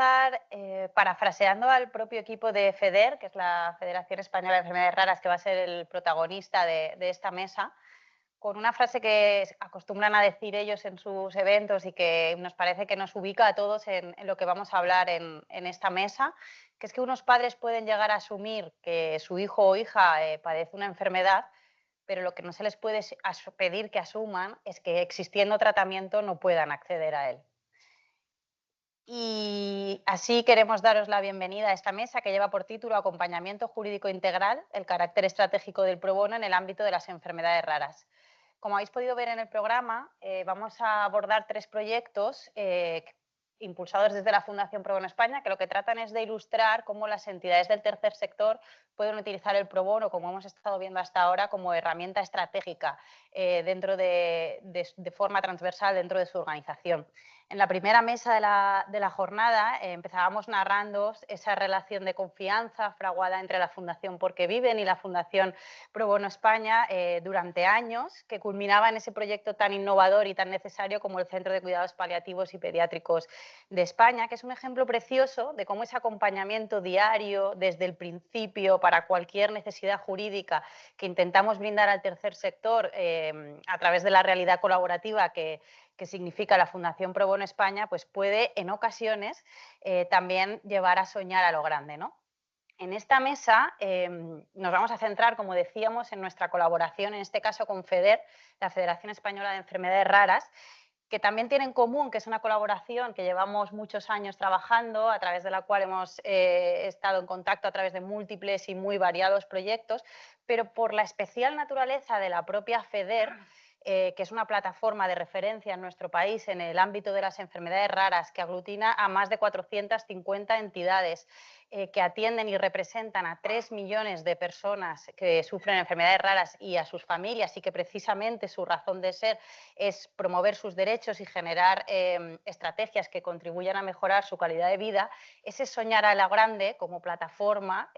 empezar parafraseando al propio equipo de FEDER, que es la Federación Española de Enfermedades Raras, que va a ser el protagonista de esta mesa, con una frase que acostumbran a decir ellos en sus eventos y que nos parece que nos ubica a todos en lo que vamos a hablar en esta mesa, que es que unos padres pueden llegar a asumir que su hijo o hija padece una enfermedad, pero lo que no se les puede pedir que asuman es que existiendo tratamiento no puedan acceder a él. Y así queremos daros la bienvenida a esta mesa que lleva por título Acompañamiento Jurídico Integral, el carácter estratégico del pro bono en el ámbito de las enfermedades raras. Como habéis podido ver en el programa, vamos a abordar 3 proyectos impulsados desde la Fundación Pro Bono España, que lo que tratan es de ilustrar cómo las entidades del tercer sector pueden utilizar el pro bono, como hemos estado viendo hasta ahora, como herramienta estratégica dentro de forma transversal dentro de su organización. En la primera mesa de la jornada empezábamos narrando esa relación de confianza fraguada entre la Fundación Porque Viven y la Fundación Pro Bono España durante años, que culminaba en ese proyecto tan innovador y tan necesario como el Centro de Cuidados Paliativos y Pediátricos de España, que es un ejemplo precioso de cómo ese acompañamiento diario desde el principio para cualquier necesidad jurídica que intentamos brindar al tercer sector a través de la realidad colaborativa que significa la Fundación Pro Bono España, pues puede en ocasiones también llevar a soñar a lo grande, ¿no? En esta mesa nos vamos a centrar, como decíamos, en nuestra colaboración, en este caso con FEDER, la Federación Española de Enfermedades Raras, que también tiene en común que es una colaboración que llevamos muchos años trabajando, a través de la cual hemos estado en contacto a través de múltiples y muy variados proyectos, pero por la especial naturaleza de la propia FEDER, que es una plataforma de referencia en nuestro país en el ámbito de las enfermedades raras, que aglutina a más de 450 entidades que atienden y representan a 3 millones de personas que sufren enfermedades raras y a sus familias, y que precisamente su razón de ser es promover sus derechos y generar estrategias que contribuyan a mejorar su calidad de vida. Ese soñar a la grande como plataforma,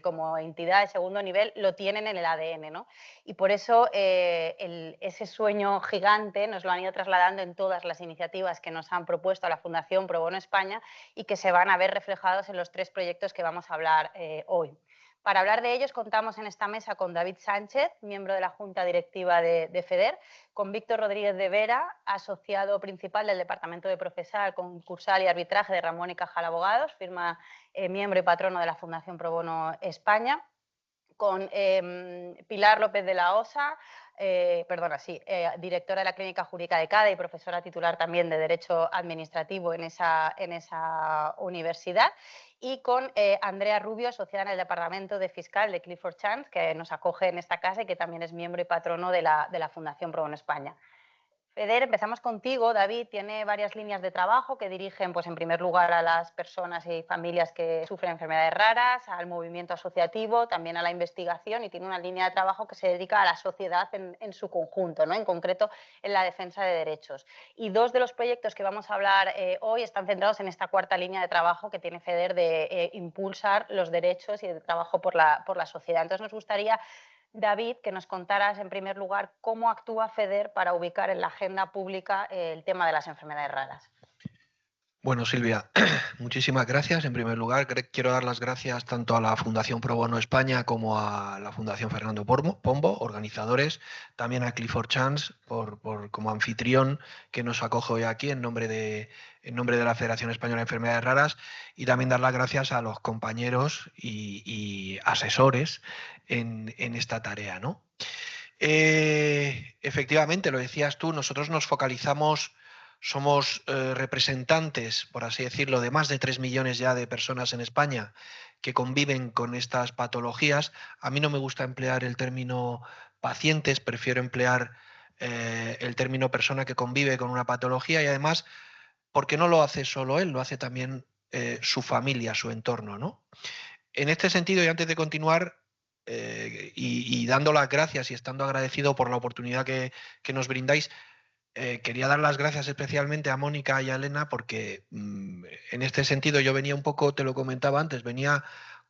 como entidad de segundo nivel, lo tienen en el ADN, ¿no? Y por eso ese sueño gigante nos lo han ido trasladando en todas las iniciativas que nos han propuesto a la Fundación Pro Bono España y que se van a ver reflejados en los 3 proyectos que vamos a hablar hoy. Para hablar de ellos contamos en esta mesa con David Sánchez, miembro de la Junta Directiva de FEDER, con Víctor Rodríguez de Vera, asociado principal del Departamento de Procesal, Concursal y Arbitraje de Ramón y Cajal Abogados, firma miembro y patrono de la Fundación Pro Bono España, con Pilar López de la Osa, directora de la Clínica Jurídica de CADE y profesora titular también de Derecho Administrativo en esa universidad, y con Andrea Rubio, asociada en el Departamento de Fiscal de Clifford Chance, que nos acoge en esta casa y que también es miembro y patrono de la Fundación Pro Bono España. FEDER, empezamos contigo. David tiene varias líneas de trabajo que dirigen, pues, en primer lugar, a las personas y familias que sufren enfermedades raras, al movimiento asociativo, también a la investigación, y tiene una línea de trabajo que se dedica a la sociedad en su conjunto, ¿no? En concreto, en la defensa de derechos. Y 2 de los proyectos que vamos a hablar hoy están centrados en esta cuarta línea de trabajo que tiene FEDER de impulsar los derechos y de trabajo por la sociedad. Entonces, nos gustaría, David, que nos contaras en primer lugar cómo actúa FEDER para ubicar en la agenda pública el tema de las enfermedades raras. Bueno, Silvia, muchísimas gracias. En primer lugar, quiero dar las gracias tanto a la Fundación Pro Bono España como a la Fundación Fernando Pombo, organizadores, también a Clifford Chance como anfitrión que nos acoge hoy aquí en nombre de la Federación Española de Enfermedades Raras, y también dar las gracias a los compañeros y asesores en esta tarea, ¿no? Efectivamente, lo decías tú, nosotros nos focalizamos. Somos representantes, por así decirlo, de más de 3 millones ya de personas en España que conviven con estas patologías. A mí no me gusta emplear el término pacientes, prefiero emplear el término persona que convive con una patología, y además porque no lo hace solo él, lo hace también su familia, su entorno, ¿no? En este sentido, y antes de continuar, y dando las gracias y estando agradecido por la oportunidad que nos brindáis, quería dar las gracias especialmente a Mónica y a Elena porque en este sentido yo venía un poco, te lo comentaba antes, venía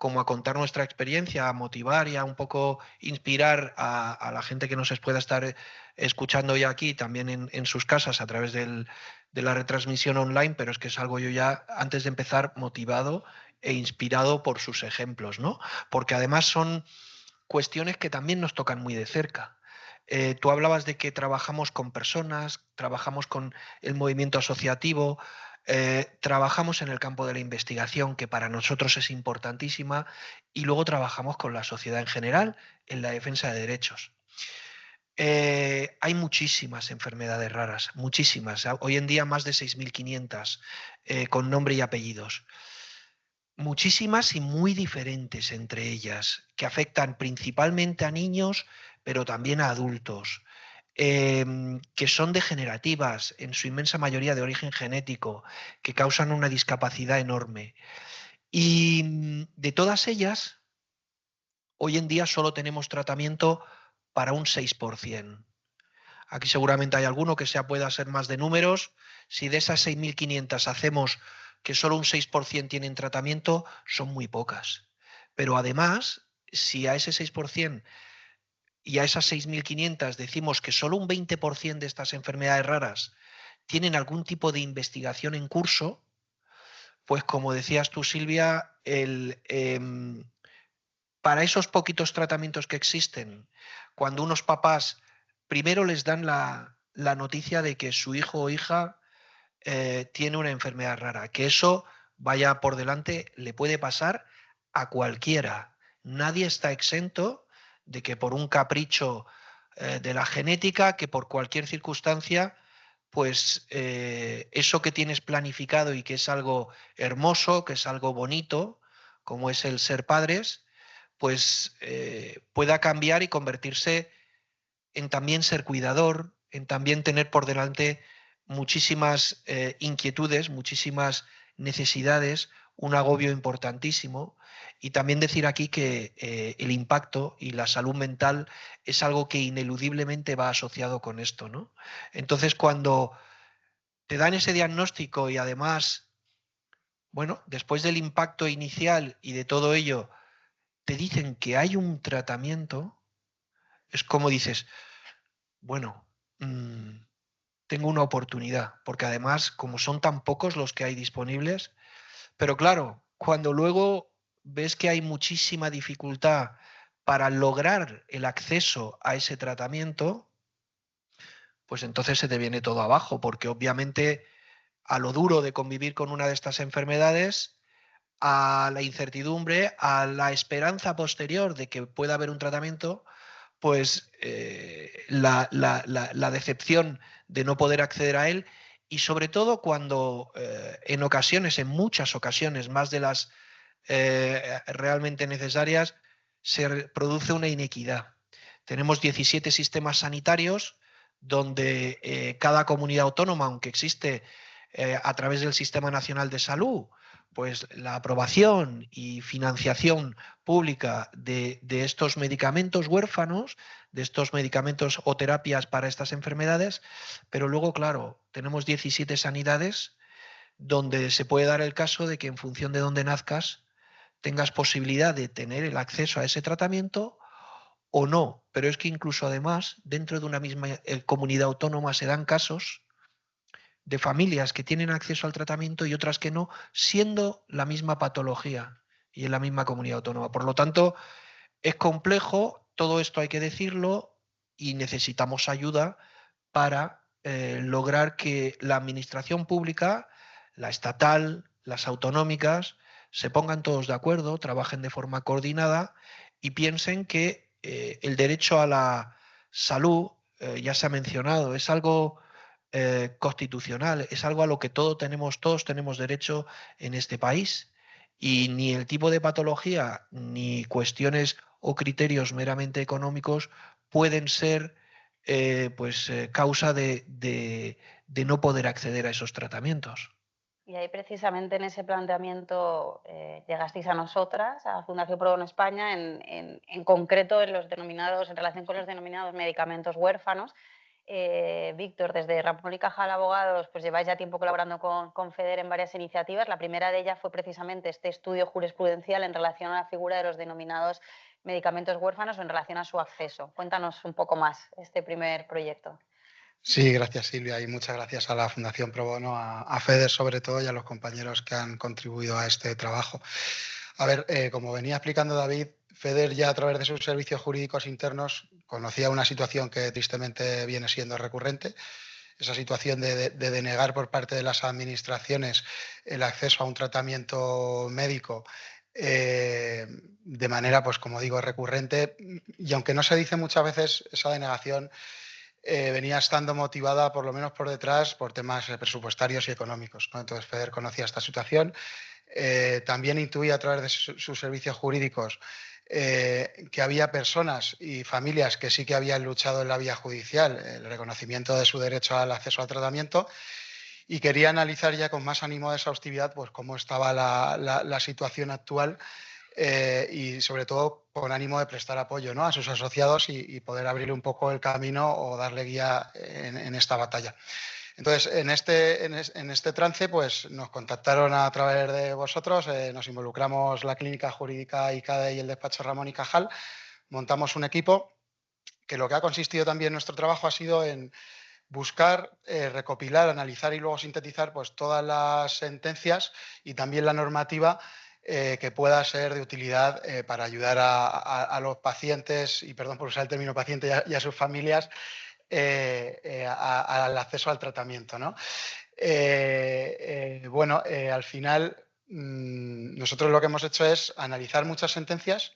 como a contar nuestra experiencia, a motivar y a un poco inspirar a la gente que nos pueda estar escuchando ya aquí, también en sus casas a través de la retransmisión online, pero es que salgo yo ya, antes de empezar, motivado e inspirado por sus ejemplos, ¿no? Porque además son cuestiones que también nos tocan muy de cerca. Tú hablabas de que trabajamos con personas, trabajamos con el movimiento asociativo, trabajamos en el campo de la investigación, que para nosotros es importantísima, y luego trabajamos con la sociedad en general en la defensa de derechos. Hay muchísimas enfermedades raras, muchísimas. Hoy en día más de 6.500 con nombre y apellidos. Muchísimas y muy diferentes entre ellas, que afectan principalmente a niños, pero también a adultos, que son degenerativas, en su inmensa mayoría de origen genético, que causan una discapacidad enorme. Y de todas ellas, hoy en día solo tenemos tratamiento para un 6%. Aquí seguramente hay alguno que pueda ser más de números. Si de esas 6.500 hacemos que solo un 6% tienen tratamiento, son muy pocas. Pero además, si a ese 6% y a esas 6.500 decimos que solo un 20% de estas enfermedades raras tienen algún tipo de investigación en curso, pues como decías tú, Silvia, para esos poquitos tratamientos que existen, cuando unos papás primero les dan la noticia de que su hijo o hija tiene una enfermedad rara, que eso vaya por delante, le puede pasar a cualquiera. Nadie está exento de que por un capricho de la genética, que por cualquier circunstancia, pues eso que tienes planificado y que es algo hermoso, que es algo bonito, como es el ser padres, pues pueda cambiar y convertirse en también ser cuidador, en también tener por delante muchísimas inquietudes, muchísimas necesidades, un agobio importantísimo. Y también decir aquí que el impacto y la salud mental es algo que ineludiblemente va asociado con esto, ¿no? Entonces, cuando te dan ese diagnóstico y además, bueno, después del impacto inicial y de todo ello, te dicen que hay un tratamiento, es como dices, bueno, tengo una oportunidad, porque además, como son tan pocos los que hay disponibles, pero claro, cuando luego ves que hay muchísima dificultad para lograr el acceso a ese tratamiento, pues entonces se te viene todo abajo, porque obviamente a lo duro de convivir con una de estas enfermedades, a la incertidumbre, a la esperanza posterior de que pueda haber un tratamiento, pues la decepción de no poder acceder a él y sobre todo cuando en ocasiones, en muchas ocasiones, más de las realmente necesarias, produce una inequidad. Tenemos 17 sistemas sanitarios donde cada comunidad autónoma, aunque existe a través del Sistema Nacional de Salud, pues la aprobación y financiación pública de estos medicamentos huérfanos, de estos medicamentos o terapias para estas enfermedades, pero luego, claro, tenemos 17 sanidades donde se puede dar el caso de que en función de dónde nazcas tengas posibilidad de tener el acceso a ese tratamiento o no. Pero es que incluso además dentro de una misma comunidad autónoma se dan casos de familias que tienen acceso al tratamiento y otras que no, siendo la misma patología y en la misma comunidad autónoma. Por lo tanto, es complejo, todo esto hay que decirlo y necesitamos ayuda para lograr que la administración pública, la estatal, las autonómicas, se pongan todos de acuerdo, trabajen de forma coordinada y piensen que el derecho a la salud, ya se ha mencionado, es algo constitucional, es algo a lo que todos tenemos derecho en este país. Y ni el tipo de patología ni cuestiones o criterios meramente económicos pueden ser causa de no poder acceder a esos tratamientos. Y ahí precisamente en ese planteamiento llegasteis a nosotras, a Fundación Pro Bono España, en concreto en relación con los denominados medicamentos huérfanos. Víctor, desde Ramón y Cajal Abogados, pues lleváis ya tiempo colaborando con FEDER en varias iniciativas. La primera de ellas fue precisamente este estudio jurisprudencial en relación a la figura de los denominados medicamentos huérfanos o en relación a su acceso. Cuéntanos un poco más este primer proyecto. Sí, gracias Silvia y muchas gracias a la Fundación Pro Bono, a FEDER sobre todo y a los compañeros que han contribuido a este trabajo. A ver, como venía explicando David, FEDER ya a través de sus servicios jurídicos internos conocía una situación que tristemente viene siendo recurrente, esa situación de denegar por parte de las administraciones el acceso a un tratamiento médico de manera, pues como digo, recurrente, y aunque no se dice muchas veces, esa denegación venía estando motivada, por lo menos por detrás, por temas presupuestarios y económicos, ¿no? Entonces FEDER conocía esta situación. También intuía a través de sus servicios jurídicos que había personas y familias que sí que habían luchado en la vía judicial, el reconocimiento de su derecho al acceso al tratamiento, y quería analizar ya con más ánimo de exhaustividad pues, cómo estaba la situación actual y sobre todo con ánimo de prestar apoyo, ¿no?, a sus asociados y poder abrirle un poco el camino o darle guía en esta batalla. Entonces, en este trance, pues nos contactaron a través de vosotros, nos involucramos la Clínica Jurídica ICADE y el despacho Ramón y Cajal, montamos un equipo que lo que ha consistido también nuestro trabajo ha sido en buscar, recopilar, analizar y luego sintetizar pues, todas las sentencias y también la normativa que pueda ser de utilidad para ayudar a los pacientes, y perdón por usar el término paciente, y a sus familias al acceso al tratamiento, ¿no? Al final nosotros lo que hemos hecho es analizar muchas sentencias.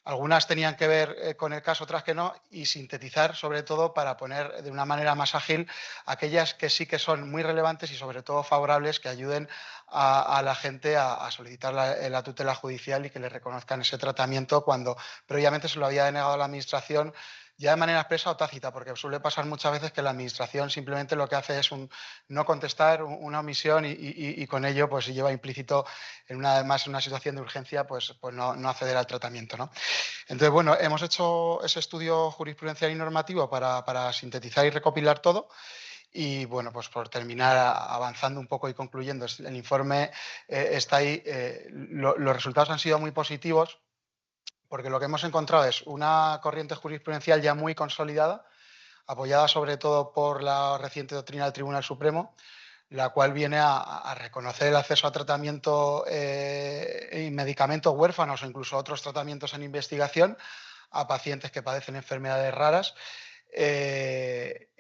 Algunas tenían que ver con el caso, otras que no, y sintetizar sobre todo para poner de una manera más ágil aquellas que sí que son muy relevantes y sobre todo favorables, que ayuden a la gente a solicitar la tutela judicial y que le reconozcan ese tratamiento cuando previamente se lo había denegado la Administración, ya de manera expresa o tácita, porque suele pasar muchas veces que la Administración simplemente lo que hace es no contestar, una omisión y con ello pues lleva implícito además en una situación de urgencia pues no acceder al tratamiento, ¿no? Entonces, bueno, hemos hecho ese estudio jurisprudencial y normativo para sintetizar y recopilar todo. Y bueno, pues por terminar avanzando un poco y concluyendo, el informe está ahí. Los resultados han sido muy positivos porque lo que hemos encontrado es una corriente jurisprudencial ya muy consolidada, apoyada sobre todo por la reciente doctrina del Tribunal Supremo, la cual viene a reconocer el acceso a tratamiento y medicamentos huérfanos o incluso otros tratamientos en investigación a pacientes que padecen enfermedades raras,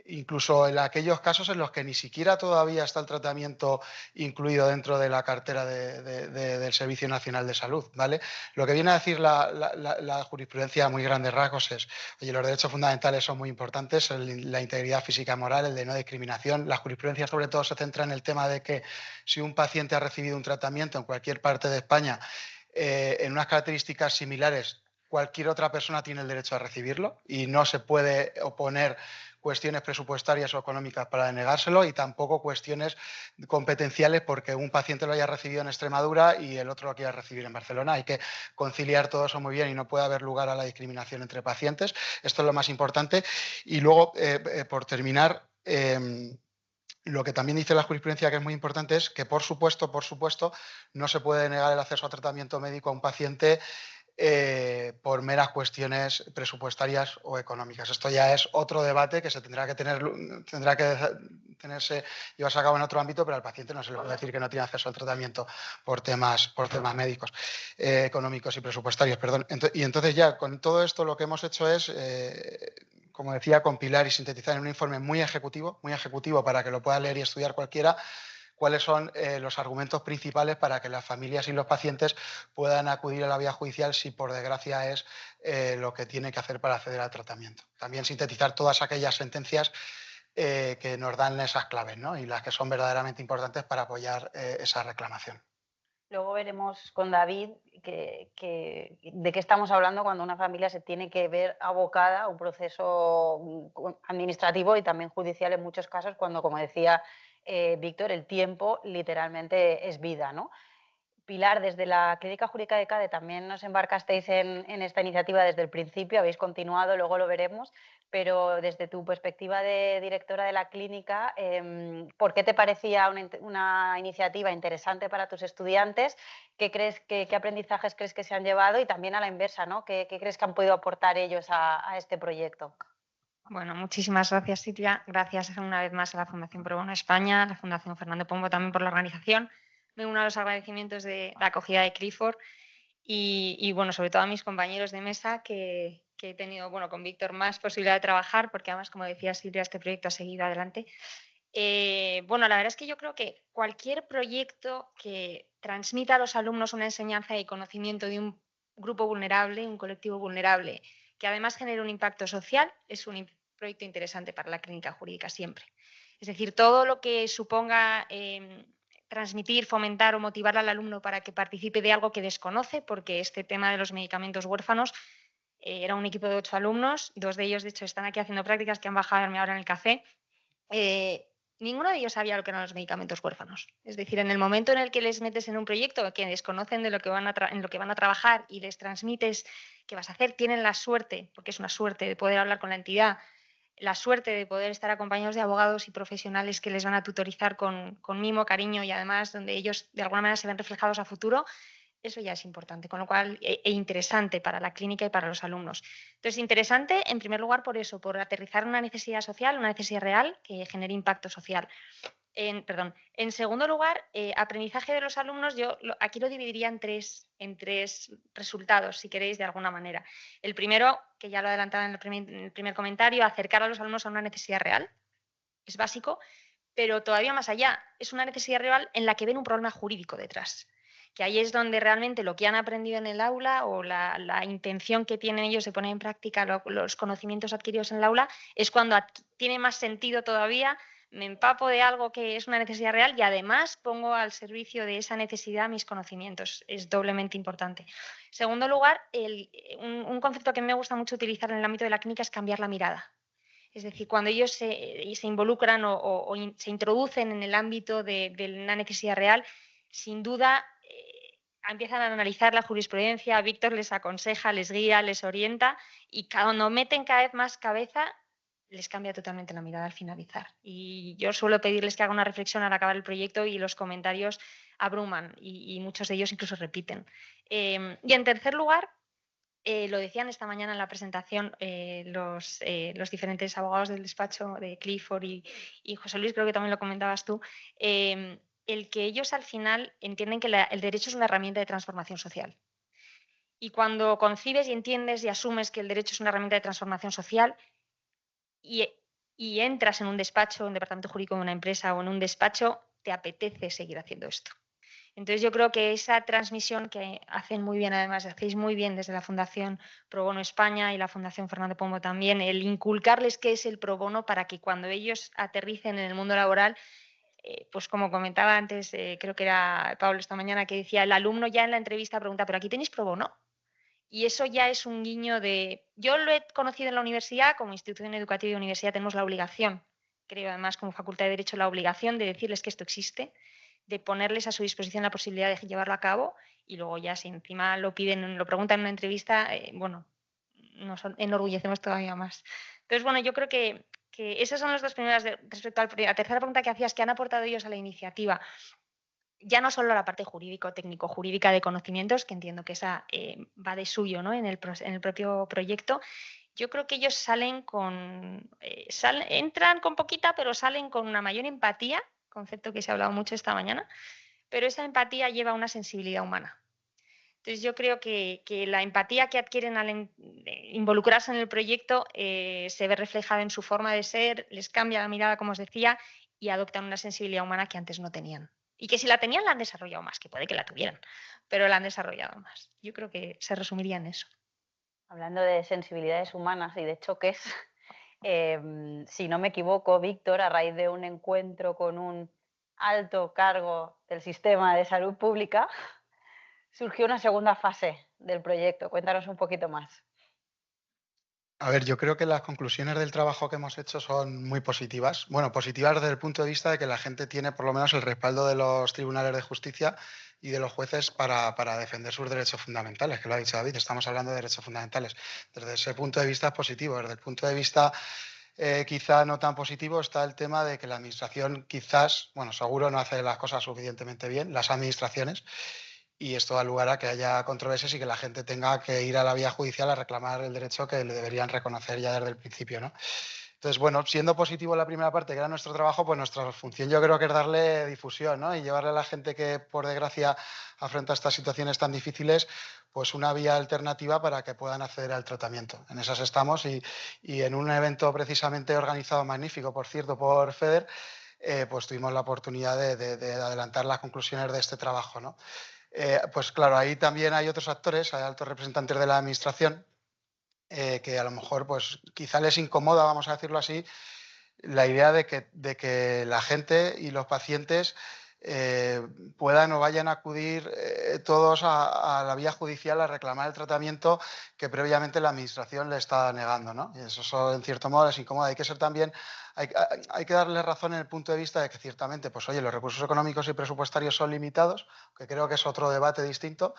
incluso en aquellos casos en los que ni siquiera todavía está el tratamiento incluido dentro de la cartera del Servicio Nacional de Salud, ¿vale? Lo que viene a decir la jurisprudencia a muy grandes rasgos es, oye, los derechos fundamentales son muy importantes, la integridad física y moral, el de no discriminación. La jurisprudencia sobre todo se centra en el tema de que si un paciente ha recibido un tratamiento en cualquier parte de España en unas características similares, cualquier otra persona tiene el derecho a recibirlo y no se puede oponer cuestiones presupuestarias o económicas para denegárselo y tampoco cuestiones competenciales porque un paciente lo haya recibido en Extremadura y el otro lo quiera recibir en Barcelona. Hay que conciliar todo eso muy bien y no puede haber lugar a la discriminación entre pacientes. Esto es lo más importante. Y luego, por terminar, lo que también dice la jurisprudencia, que es muy importante, es que, por supuesto, no se puede negar el acceso a tratamiento médico a un paciente por meras cuestiones presupuestarias o económicas. Esto ya es otro debate que se tendrá que llevarse a cabo en otro ámbito, pero al paciente no se le puede decir que no tiene acceso al tratamiento por temas médicos, económicos y presupuestarios, perdón. Y entonces ya con todo esto lo que hemos hecho es, como decía, compilar y sintetizar en un informe muy ejecutivo para que lo pueda leer y estudiar cualquiera, cuáles son los argumentos principales para que las familias y los pacientes puedan acudir a la vía judicial si por desgracia es lo que tiene que hacer para acceder al tratamiento. También sintetizar todas aquellas sentencias que nos dan esas claves, ¿no?, y las que son verdaderamente importantes para apoyar esa reclamación. Luego veremos con David de qué estamos hablando cuando una familia se tiene que ver abocada a un proceso administrativo y también judicial en muchos casos, cuando, como decía Víctor, el tiempo literalmente es vida, ¿no? Pilar, desde la Clínica Jurídica de CADE también nos embarcasteis en esta iniciativa desde el principio, habéis continuado, luego lo veremos, pero desde tu perspectiva de directora de la clínica, ¿por qué te parecía una iniciativa interesante para tus estudiantes? ¿Qué aprendizajes crees que se han llevado? Y también a la inversa, ¿no? ¿Qué crees que han podido aportar ellos a este proyecto? Bueno, muchísimas gracias, Silvia. Gracias una vez más a la Fundación Pro Bono España, a la Fundación Fernando Pombo también por la organización. Me uno a los agradecimientos de la acogida de Clifford y bueno, sobre todo a mis compañeros de mesa que he tenido, bueno, con Víctor más posibilidad de trabajar, porque además, como decía Silvia, este proyecto ha seguido adelante. Bueno, la verdad es que yo creo que cualquier proyecto que transmita a los alumnos una enseñanza y conocimiento de un grupo vulnerable, un colectivo vulnerable, que además genere un impacto social, es un proyecto interesante para la clínica jurídica siempre. Es decir, todo lo que suponga transmitir, fomentar o motivar al alumno para que participe de algo que desconoce, porque este tema de los medicamentos huérfanos era un equipo de 8 alumnos, 2 de ellos de hecho están aquí haciendo prácticas que han bajado a verme ahora en el café. Ninguno de ellos sabía lo que eran los medicamentos huérfanos. Es decir, en el momento en el que les metes en un proyecto que desconocen de lo que en lo que van a trabajar y les transmites qué vas a hacer, tienen la suerte, porque es una suerte, de poder hablar con la entidad, la suerte de poder estar acompañados de abogados y profesionales que les van a tutorizar con mimo, cariño y además donde ellos de alguna manera se ven reflejados a futuro. Eso ya es importante, con lo cual, interesante para la clínica y para los alumnos. Entonces, interesante, en primer lugar, por eso, por aterrizar una necesidad social, una necesidad real que genere impacto social. En segundo lugar, aprendizaje de los alumnos, aquí lo dividiría en tres resultados, si queréis, de alguna manera. El primero, que ya lo adelantaba en el primer comentario, acercar a los alumnos a una necesidad real, es básico, pero todavía más allá, es una necesidad real en la que ven un problema jurídico detrás. Que ahí es donde realmente lo que han aprendido en el aula o la intención que tienen ellos de poner en práctica los conocimientos adquiridos en el aula es cuando tiene más sentido todavía, me empapo de algo que es una necesidad real y además pongo al servicio de esa necesidad mis conocimientos. Es doblemente importante. En segundo lugar, un concepto que me gusta mucho utilizar en el ámbito de la clínica es cambiar la mirada. Es decir, cuando ellos se involucran o se introducen en el ámbito de una necesidad real, sin duda empiezan a analizar la jurisprudencia, Víctor les aconseja, les guía, les orienta y cuando meten cada vez más cabeza, les cambia totalmente la mirada al finalizar. Y yo suelo pedirles que hagan una reflexión al acabar el proyecto y los comentarios abruman y muchos de ellos incluso repiten. Y en tercer lugar, lo decían esta mañana en la presentación los diferentes abogados del despacho de Clifford y José Luis, creo que también lo comentabas tú, el que ellos al final entienden que el derecho es una herramienta de transformación social. Y cuando concibes y entiendes y asumes que el derecho es una herramienta de transformación social y entras en un despacho, un departamento jurídico de una empresa o en un despacho, te apetece seguir haciendo esto. Entonces yo creo que esa transmisión que hacen muy bien, además hacéis muy bien desde la Fundación Pro Bono España y la Fundación Fernando Pombo también, el inculcarles qué es el pro bono para que cuando ellos aterricen en el mundo laboral, pues como comentaba antes, creo que era Pablo esta mañana que decía, el alumno ya en la entrevista pregunta, ¿pero aquí tenéis pro bono? Y eso ya es un guiño de... Yo lo he conocido en la universidad, como institución educativa y universidad tenemos la obligación, creo además como Facultad de Derecho, la obligación de decirles que esto existe, de ponerles a su disposición la posibilidad de llevarlo a cabo y luego ya si encima lo piden, lo preguntan en una entrevista, bueno, nos enorgullecemos todavía más. Entonces, bueno, yo creo que esas son las dos primeras respecto a la tercera pregunta que hacías, que han aportado ellos a la iniciativa. Ya no solo la parte jurídico, técnico-jurídica de conocimientos, que entiendo que esa va de suyo, ¿no? en el propio proyecto. Yo creo que ellos salen entran con poquita, pero salen con una mayor empatía, concepto que se ha hablado mucho esta mañana, pero esa empatía lleva una sensibilidad humana. Entonces yo creo que la empatía que adquieren al involucrarse en el proyecto se ve reflejada en su forma de ser, les cambia la mirada, como os decía, y adoptan una sensibilidad humana que antes no tenían. Y que si la tenían la han desarrollado más, que puede que la tuvieran, pero la han desarrollado más. Yo creo que se resumiría en eso. Hablando de sensibilidades humanas y de choques, si no me equivoco, Víctor, a raíz de un encuentro con un alto cargo del sistema de salud pública, surgió una segunda fase del proyecto. Cuéntanos un poquito más. A ver, yo creo que las conclusiones del trabajo que hemos hecho son muy positivas. Bueno, positivas desde el punto de vista de que la gente tiene por lo menos el respaldo de los tribunales de justicia y de los jueces para defender sus derechos fundamentales, que lo ha dicho David, estamos hablando de derechos fundamentales. Desde ese punto de vista es positivo. Desde el punto de vista quizá no tan positivo está el tema de que la administración quizás, bueno, seguro no hace las cosas suficientemente bien, las administraciones, y esto da lugar a que haya controversias y que la gente tenga que ir a la vía judicial a reclamar el derecho que le deberían reconocer ya desde el principio, ¿no? Entonces, bueno, siendo positivo la primera parte, que era nuestro trabajo, pues nuestra función yo creo que es darle difusión, ¿no? Y llevarle a la gente que, por desgracia, afronta estas situaciones tan difíciles, pues una vía alternativa para que puedan acceder al tratamiento. En esas estamos y en un evento precisamente organizado, magnífico, por cierto, por FEDER, pues tuvimos la oportunidad de adelantar las conclusiones de este trabajo, ¿no? Pues claro, ahí también hay otros actores, hay altos representantes de la administración, que a lo mejor pues quizá les incomoda, vamos a decirlo así, la idea de que la gente y los pacientes puedan o vayan a acudir todos a la vía judicial a reclamar el tratamiento que previamente la administración le está negando, ¿no? Y eso en cierto modo les incomoda. Hay que ser también, hay que darle razón en el punto de vista de que ciertamente, pues oye, los recursos económicos y presupuestarios son limitados, que creo que es otro debate distinto.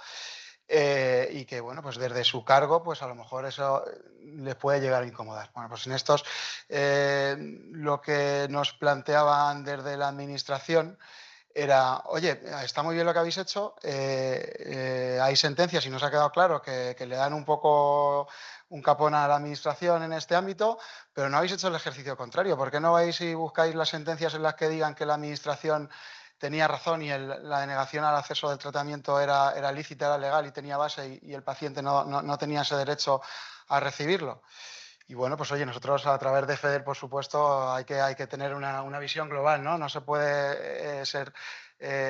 Y que, bueno, pues desde su cargo, pues a lo mejor eso les puede llegar a incomodar. Bueno, pues en estos, lo que nos planteaban desde la administración era, oye, está muy bien lo que habéis hecho, hay sentencias y nos ha quedado claro que le dan un poco un capón a la administración en este ámbito, pero no habéis hecho el ejercicio contrario. ¿Por qué no vais y buscáis las sentencias en las que digan que la administración tenía razón y la denegación al acceso del tratamiento era lícita, era legal y tenía base y el paciente no tenía ese derecho a recibirlo? Y bueno, pues oye, nosotros a través de FEDER, por supuesto, hay que tener una visión global, ¿no? No se puede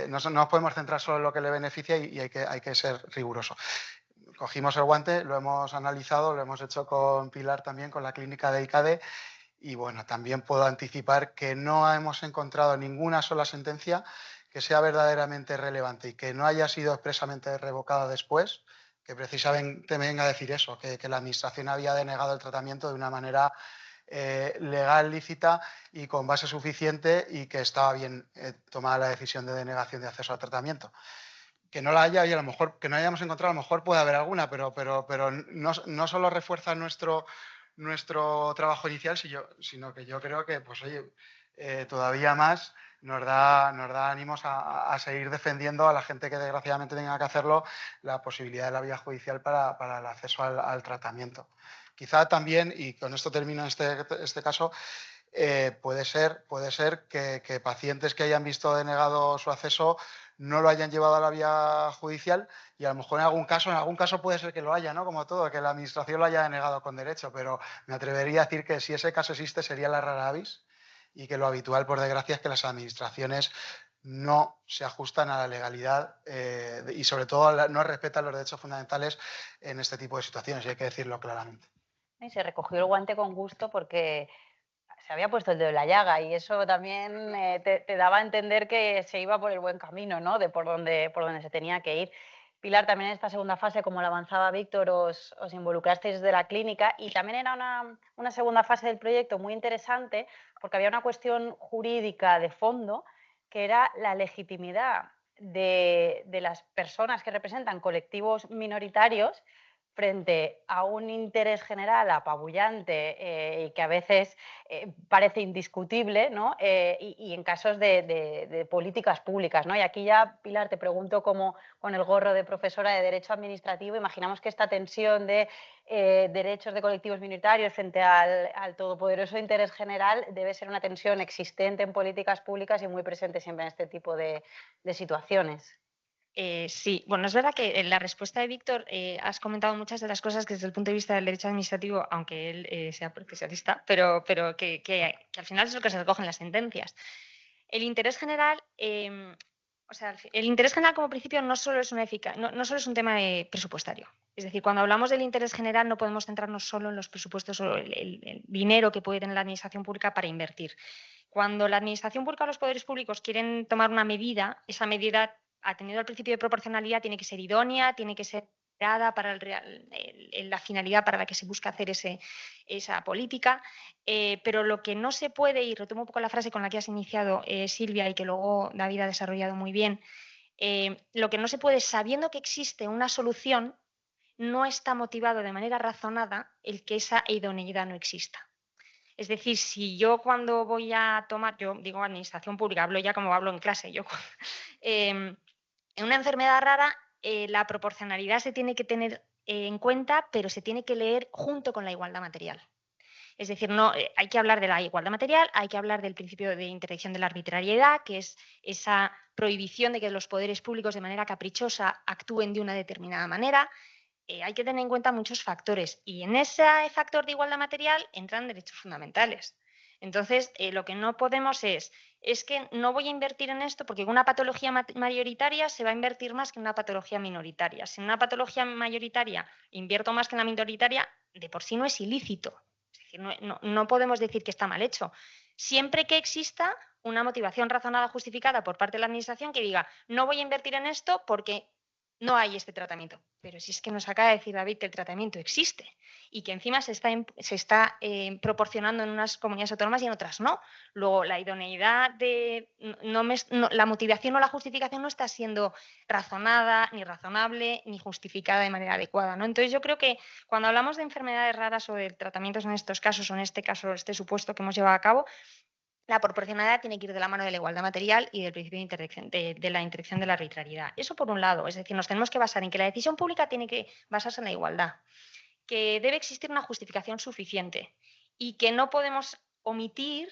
no nos podemos centrar solo en lo que le beneficia y hay que ser riguroso. Cogimos el guante, lo hemos analizado, lo hemos hecho con Pilar también, con la clínica de ICADE, y bueno, también puedo anticipar que no hemos encontrado ninguna sola sentencia que sea verdaderamente relevante y que no haya sido expresamente revocada después, que precisamente venga a decir eso, que la administración había denegado el tratamiento de una manera legal, lícita y con base suficiente y que estaba bien tomada la decisión de denegación de acceso al tratamiento. Que no la haya y a lo mejor que no hayamos encontrado, a lo mejor puede haber alguna, pero no solo refuerza nuestro trabajo inicial, sino que yo creo que, pues oye, todavía más nos da ánimos a seguir defendiendo a la gente que desgraciadamente tenga que hacerlo, la posibilidad de la vía judicial para el acceso al tratamiento. Quizá también, y con esto termino este caso, puede ser que pacientes que hayan visto denegado su acceso no lo hayan llevado a la vía judicial y a lo mejor en algún caso puede ser que lo haya, ¿no? Como todo, que la administración lo haya denegado con derecho, pero me atrevería a decir que si ese caso existe sería la rara avis y que lo habitual, por desgracia, es que las administraciones no se ajustan a la legalidad y sobre todo no respetan los derechos fundamentales en este tipo de situaciones, y hay que decirlo claramente. Y se recogió el guante con gusto porque se había puesto el dedo en la llaga y eso también te daba a entender que se iba por el buen camino, ¿no? De por dónde se tenía que ir. Pilar, también en esta segunda fase, como la avanzaba Víctor, os involucrasteis de la clínica y también era una segunda fase del proyecto muy interesante porque había una cuestión jurídica de fondo que era la legitimidad de las personas que representan colectivos minoritarios frente a un interés general apabullante y que a veces parece indiscutible, ¿no? Y en casos de políticas públicas, ¿no? Y aquí ya, Pilar, te pregunto cómo con el gorro de profesora de Derecho Administrativo, imaginamos que esta tensión de derechos de colectivos minoritarios frente al todopoderoso interés general debe ser una tensión existente en políticas públicas y muy presente siempre en este tipo de situaciones. Sí, bueno, es verdad que en la respuesta de Víctor has comentado muchas de las cosas que desde el punto de vista del derecho administrativo, aunque él sea procesista, pero que al final es lo que se recoge en las sentencias. El interés general, el interés general como principio no solo es no solo es un tema presupuestario. Es decir, cuando hablamos del interés general no podemos centrarnos solo en los presupuestos o el dinero que puede tener la administración pública para invertir. Cuando la administración pública o los poderes públicos quieren tomar una medida, esa medida, atendiendo al principio de proporcionalidad, tiene que ser idónea, tiene que ser para la finalidad para la que se busca hacer esa política, pero lo que no se puede, y retomo un poco la frase con la que has iniciado, Silvia, y que luego David ha desarrollado muy bien, Lo que no se puede, sabiendo que existe una solución, no está motivado de manera razonada el que esa idoneidad no exista. Es decir, si yo cuando voy a tomar, yo digo administración pública, hablo ya como hablo en clase, en una enfermedad rara la proporcionalidad se tiene que tener en cuenta, pero se tiene que leer junto con la igualdad material. Es decir, no, hay que hablar de la igualdad material, hay que hablar del principio de interdicción de la arbitrariedad, que es esa prohibición de que los poderes públicos de manera caprichosa actúen de una determinada manera. Hay que tener en cuenta muchos factores y en ese factor de igualdad material entran derechos fundamentales. Entonces, lo que no podemos es que no voy a invertir en esto porque en una patología mayoritaria se va a invertir más que en una patología minoritaria. Si en una patología mayoritaria invierto más que en la minoritaria, de por sí no es ilícito. Es decir, no podemos decir que está mal hecho. Siempre que exista una motivación razonada justificada por parte de la Administración que diga no voy a invertir en esto porque no hay este tratamiento. Pero si es que nos acaba de decir David que el tratamiento existe y que encima se está proporcionando en unas comunidades autónomas y en otras no. Luego, la idoneidad la motivación o la justificación no está siendo razonada, ni razonable, ni justificada de manera adecuada, ¿no? Entonces, yo creo que cuando hablamos de enfermedades raras o de tratamientos en estos casos o en este caso, este supuesto que hemos llevado a cabo, la proporcionalidad tiene que ir de la mano de la igualdad material y del principio de la interdicción de la arbitrariedad. Eso por un lado, es decir, nos tenemos que basar en que la decisión pública tiene que basarse en la igualdad, que debe existir una justificación suficiente y que no podemos omitir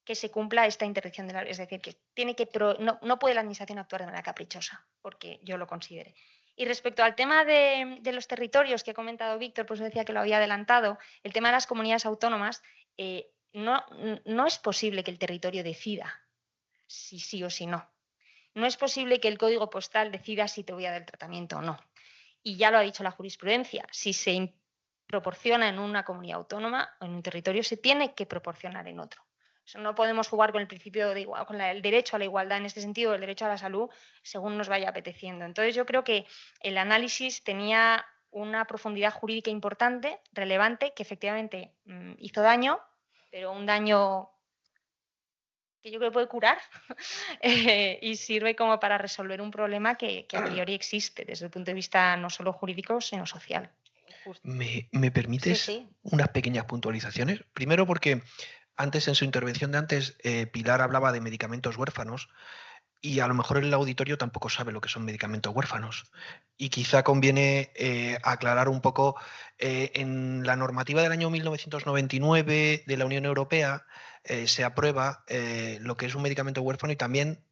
que se cumpla esta interdicción de la arbitrariedad. Es decir, que no puede la Administración actuar de manera caprichosa, porque yo lo considere. Y respecto al tema de los territorios que ha comentado Víctor, pues decía que lo había adelantado, el tema de las comunidades autónomas, no es posible que el territorio decida si sí o si no. No es posible que el código postal decida si te voy a dar el tratamiento o no. Y ya lo ha dicho la jurisprudencia, si se proporciona en una comunidad autónoma o en un territorio, se tiene que proporcionar en otro. Eso no podemos jugar con el principio de igualdad, con el derecho a la igualdad en este sentido, el derecho a la salud, según nos vaya apeteciendo. Entonces yo creo que el análisis tenía una profundidad jurídica importante, relevante, que efectivamente hizo daño, pero un daño que yo creo que puede curar y sirve como para resolver un problema que a priori existe desde el punto de vista no solo jurídico, sino social. ¿Me permites unas pequeñas puntualizaciones? Primero porque antes, en su intervención de antes, Pilar hablaba de medicamentos huérfanos y a lo mejor el auditorio tampoco sabe lo que son medicamentos huérfanos. Y quizá conviene aclarar un poco, en la normativa del año 1999 de la Unión Europea se aprueba lo que es un medicamento huérfano y también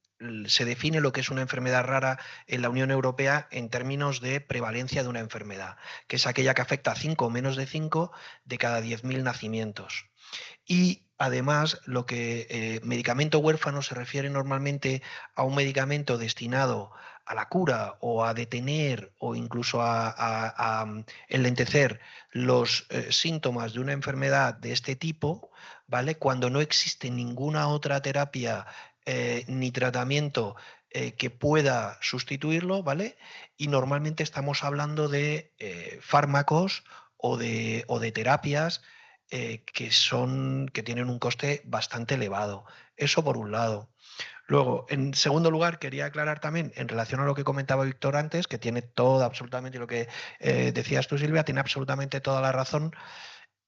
se define lo que es una enfermedad rara en la Unión Europea en términos de prevalencia de una enfermedad, que es aquella que afecta a 5 o menos de 5 de cada 10.000 nacimientos. Y además, lo que medicamento huérfano se refiere normalmente a un medicamento destinado a la cura o a detener o incluso a enlentecer los síntomas de una enfermedad de este tipo, ¿vale? Cuando no existe ninguna otra terapia ni tratamiento que pueda sustituirlo, ¿vale? Y normalmente estamos hablando de fármacos o de terapias que tienen un coste bastante elevado. Eso por un lado. Luego, en segundo lugar, quería aclarar también, en relación a lo que comentaba Víctor antes, que tiene absolutamente lo que decías tú, Silvia, tiene absolutamente toda la razón.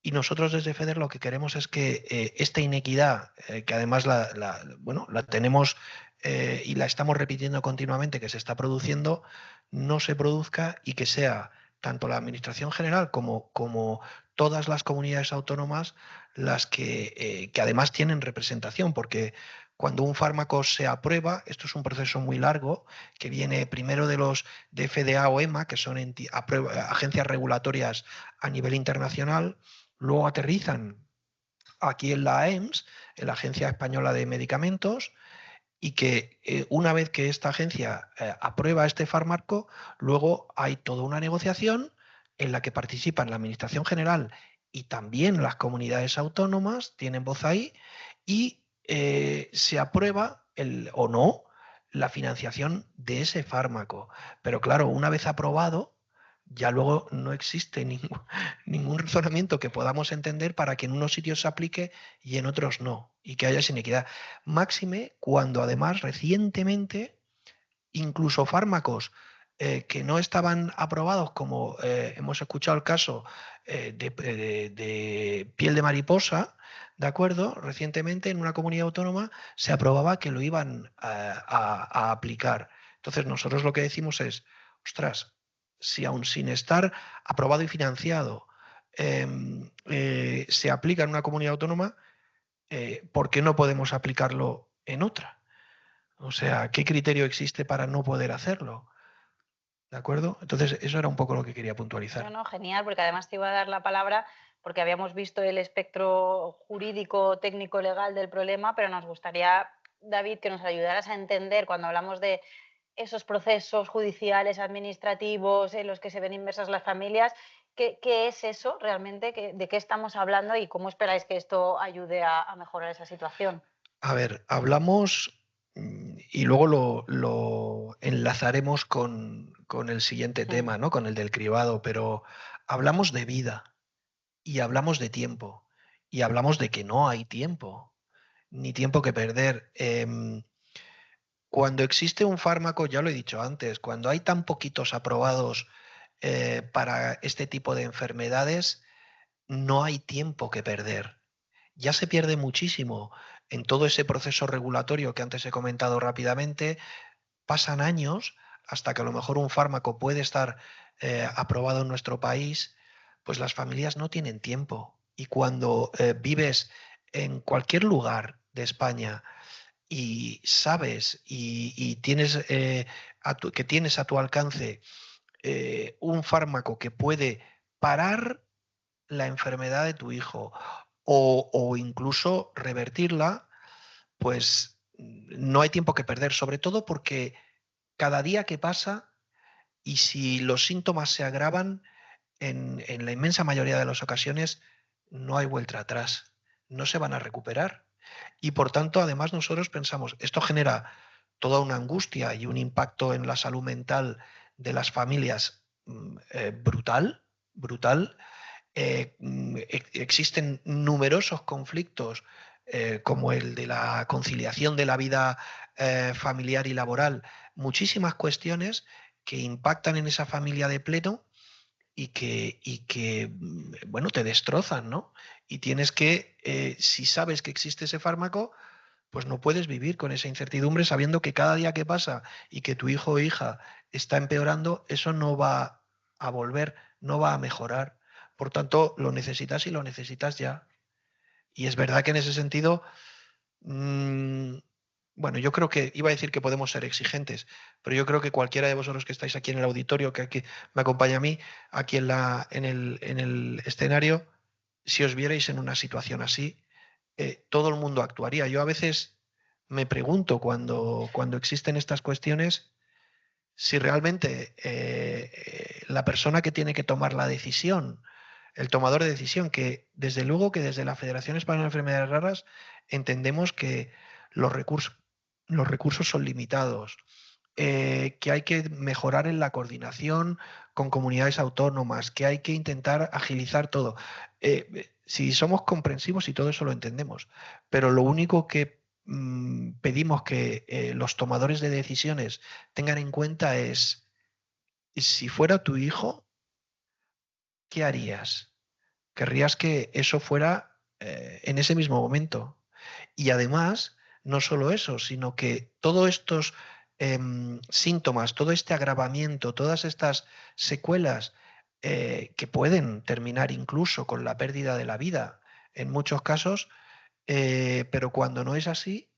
Y nosotros desde FEDER lo que queremos es que esta inequidad, que además la tenemos y la estamos repitiendo continuamente, que se está produciendo, no se produzca y que sea tanto la Administración General como todas las comunidades autónomas las que además tienen representación, porque cuando un fármaco se aprueba, esto es un proceso muy largo, que viene primero de los de FDA o EMA, que son agencias regulatorias a nivel internacional, luego aterrizan aquí en la AEMS, en la Agencia Española de Medicamentos, y que una vez que esta agencia aprueba este fármaco, luego hay toda una negociación en la que participan la Administración General y también las comunidades autónomas, tienen voz ahí, y se aprueba o no la financiación de ese fármaco. Pero claro, una vez aprobado, ya luego no existe ningún razonamiento que podamos entender para que en unos sitios se aplique y en otros no, y que haya esa inequidad. Máxime cuando además recientemente, incluso fármacos que no estaban aprobados, como hemos escuchado el caso de piel de mariposa, ¿de acuerdo? Recientemente en una comunidad autónoma se aprobaba que lo iban a aplicar. Entonces nosotros lo que decimos es, ostras, si aún sin estar aprobado y financiado se aplica en una comunidad autónoma, ¿por qué no podemos aplicarlo en otra? O sea, ¿qué criterio existe para no poder hacerlo? ¿De acuerdo? Entonces, eso era un poco lo que quería puntualizar. No, genial, porque además te iba a dar la palabra porque habíamos visto el espectro jurídico, técnico, legal del problema, pero nos gustaría, David, que nos ayudaras a entender cuando hablamos de esos procesos judiciales, administrativos, en los que se ven inmersas las familias, ¿qué es eso realmente? ¿De qué estamos hablando y cómo esperáis que esto ayude a mejorar esa situación? A ver, hablamos y luego lo enlazaremos con el siguiente tema, ¿no? Con el del cribado, pero hablamos de vida y hablamos de tiempo y hablamos de que no hay tiempo, ni tiempo que perder. Cuando existe un fármaco, ya lo he dicho antes, cuando hay tan poquitos aprobados para este tipo de enfermedades, no hay tiempo que perder. Ya se pierde muchísimo en todo ese proceso regulatorio que antes he comentado rápidamente. Pasan años hasta que a lo mejor un fármaco puede estar aprobado en nuestro país, pues las familias no tienen tiempo. Y cuando vives en cualquier lugar de España y sabes y tienes, que tienes a tu alcance un fármaco que puede parar la enfermedad de tu hijo o incluso revertirla, pues no hay tiempo que perder, sobre todo porque cada día que pasa y si los síntomas se agravan, en la inmensa mayoría de las ocasiones no hay vuelta atrás, no se van a recuperar. Y por tanto, además nosotros pensamos, esto genera toda una angustia y un impacto en la salud mental de las familias brutal, brutal. Existen numerosos conflictos como el de la conciliación de la vida familiar y laboral, muchísimas cuestiones que impactan en esa familia de pleno y que bueno, te destrozan, ¿no? Y tienes que, si sabes que existe ese fármaco, pues no puedes vivir con esa incertidumbre sabiendo que cada día que pasa y que tu hijo o hija está empeorando, eso no va a volver, no va a mejorar. Por tanto, lo necesitas y lo necesitas ya. Y es verdad que en ese sentido, mmm, bueno, yo creo que iba a decir que podemos ser exigentes, pero yo creo que cualquiera de vosotros que estáis aquí en el auditorio, que aquí me acompaña a mí, aquí en el escenario, si os vierais en una situación así, todo el mundo actuaría. Yo a veces me pregunto cuando existen estas cuestiones si realmente la persona que tiene que tomar la decisión, el tomador de decisión, que desde luego que desde la Federación Española de Enfermedades Raras entendemos que los recursos son limitados, que hay que mejorar en la coordinación con comunidades autónomas, que hay que intentar agilizar todo. Si somos comprensivos y todo eso lo entendemos, pero lo único que pedimos que los tomadores de decisiones tengan en cuenta es, si fuera tu hijo, ¿qué harías? Querrías que eso fuera en ese mismo momento. Y además, no solo eso, sino que todos estos síntomas, todo este agravamiento, todas estas secuelas que pueden terminar incluso con la pérdida de la vida en muchos casos, pero cuando no es así,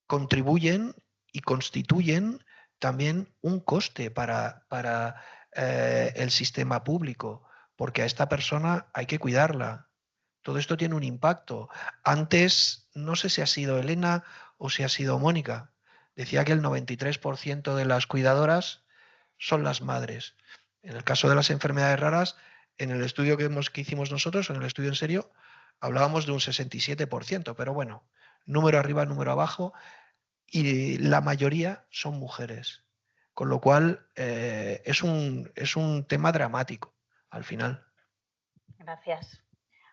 contribuyen y constituyen también un coste para el sistema público, porque a esta persona hay que cuidarla. Todo esto tiene un impacto. Antes, no sé si ha sido Elena o si ha sido Mónica, decía que el 93% de las cuidadoras son las madres. En el caso de las enfermedades raras, en el estudio que hicimos nosotros, en el estudio en serio, hablábamos de un 67%, pero bueno, número arriba, número abajo, y la mayoría son mujeres, con lo cual es un tema dramático al final. Gracias.